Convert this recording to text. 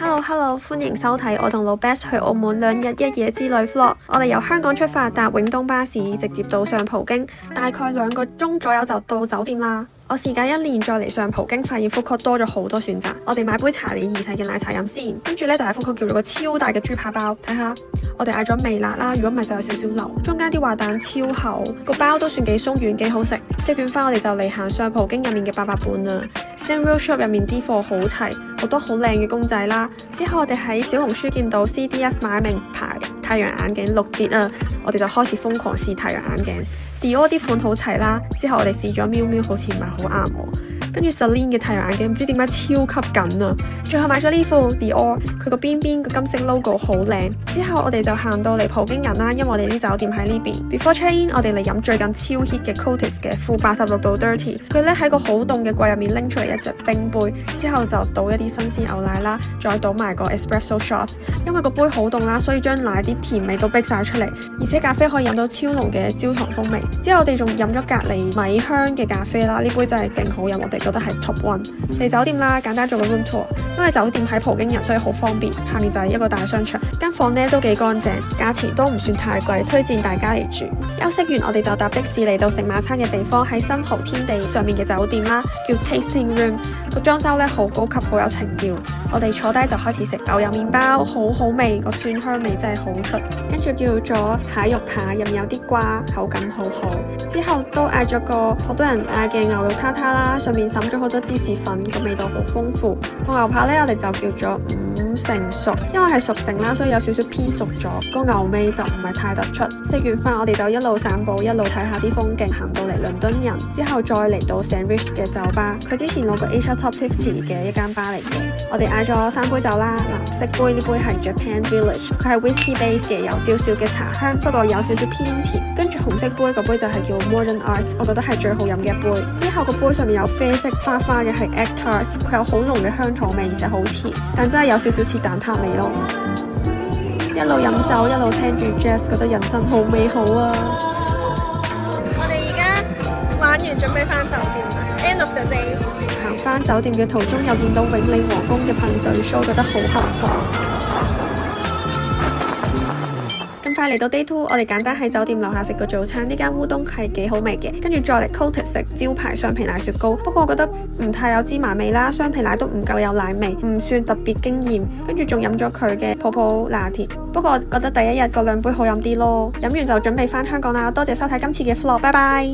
Hello， 歡迎收睇我同老 Best 去澳門2日1夜之旅 vlog。我哋由香港出發搭永東巴士，直接到上葡京，大概2個鐘左右就到酒店啦。我時隔1年再嚟上葡京，發現 food court 多咗好多選擇。我哋買杯查理2世嘅奶茶飲先，跟住呢就係 food court 叫咗個超大嘅豬扒包，睇下我哋嗌咗微辣啦，如果唔係就有少少流，中間啲滑蛋超厚，個包都算幾鬆軟，幾好食。食完飯我哋就嚟行上葡京入面嘅800本啦。Central Shop 入面啲貨好齊，好多好靚嘅公仔啦。之後我哋喺小紅書見到 CDF 買名牌太陽眼鏡6折啊，我哋就開始瘋狂試太陽眼鏡。Dior 啲款好齊啦，之後我哋試咗喵喵，好似唔係好啱我。跟住 Celine 嘅太陽眼鏡唔知點解超級緊啊！最後買咗呢副 Dior， 佢個邊邊個金色 logo 好靚。之後我哋就行到嚟葡京人啦，因為我哋啲酒店喺呢邊。Before check in， 我哋嚟飲最近超 hit 嘅 Cotis 嘅負86度 Dirty。佢咧喺個好凍嘅櫃入面拎出嚟一隻冰杯，之後就倒一啲新鮮牛奶啦，再倒埋個 espresso shot。因為個杯好凍啦，所以將奶啲甜味都逼晒出嚟，而且咖啡可以飲到超濃嘅焦糖風味。之後我哋仲飲咗隔離米香嘅咖啡啦，呢杯真係勁好飲，我哋覺得係 top one。嚟酒店啦，簡單做個 room tour， 因為酒店喺葡京人，所以好方便。下面就係一個大商場，間房呢都幾乾淨，價錢都唔算太貴，推薦大家嚟住。休息完我哋就搭的士嚟到食晚餐嘅地方，喺新濠天地上面嘅酒店啦，叫 Tasting Room。個裝修呢好高級，好有情調。我哋坐低就開始食牛油麵包，好好味，個蒜香味真係好出。跟住叫咗蟹肉扒，入面有啲瓜，口感好好。之後都嗌咗個好多人嗌嘅牛肉撻撻啦，上面滲咗好多芝士粉，個味道好豐富。個牛扒呢，我哋就叫咗5成熟，因為係熟成啦，所以有少少偏熟咗，個牛味就唔係太突出。食完飯我哋就一路散步，一路睇下啲風景，行到嚟倫敦人，之後再嚟到 St. Rich 嘅酒吧，佢之前攞過 Asia Top 50嘅一間吧嚟嘅。我哋嗌咗3杯酒啦，藍色杯呢杯係 Japan Village， 佢係 whisky base 嘅，有少少嘅茶香，不過有少少偏甜。跟住紅色杯個杯就係叫 Modern Arts， 我覺得係最好飲嘅一杯。之後個杯上面有啡色花花嘅係 egg tarts， 佢有好濃嘅香草味，而且好甜，但真係有少少似蛋撻味咯。一路飲酒，一路聽住 jazz， 覺得人生好美好啊！我哋而家玩完，準備翻酒店啦。End of the day。行翻酒店嘅途中，又見到永利皇宮嘅噴水 show， 覺得好幸福。咁快嚟到 Day 2， 我哋簡單喺酒店樓下食個早餐，呢間烏冬係幾好味嘅。跟住再嚟 Cotis 食招牌雙皮奶雪糕，不過我覺得唔太有芝麻味啦，雙皮奶都唔夠有奶味，唔算特別驚豔。跟住仲飲咗佢嘅泡泡拿鐵，不過我覺得第一日嗰2杯好飲啲咯。飲完就準備翻香港啦，多謝收睇今次嘅 vlog， 拜拜。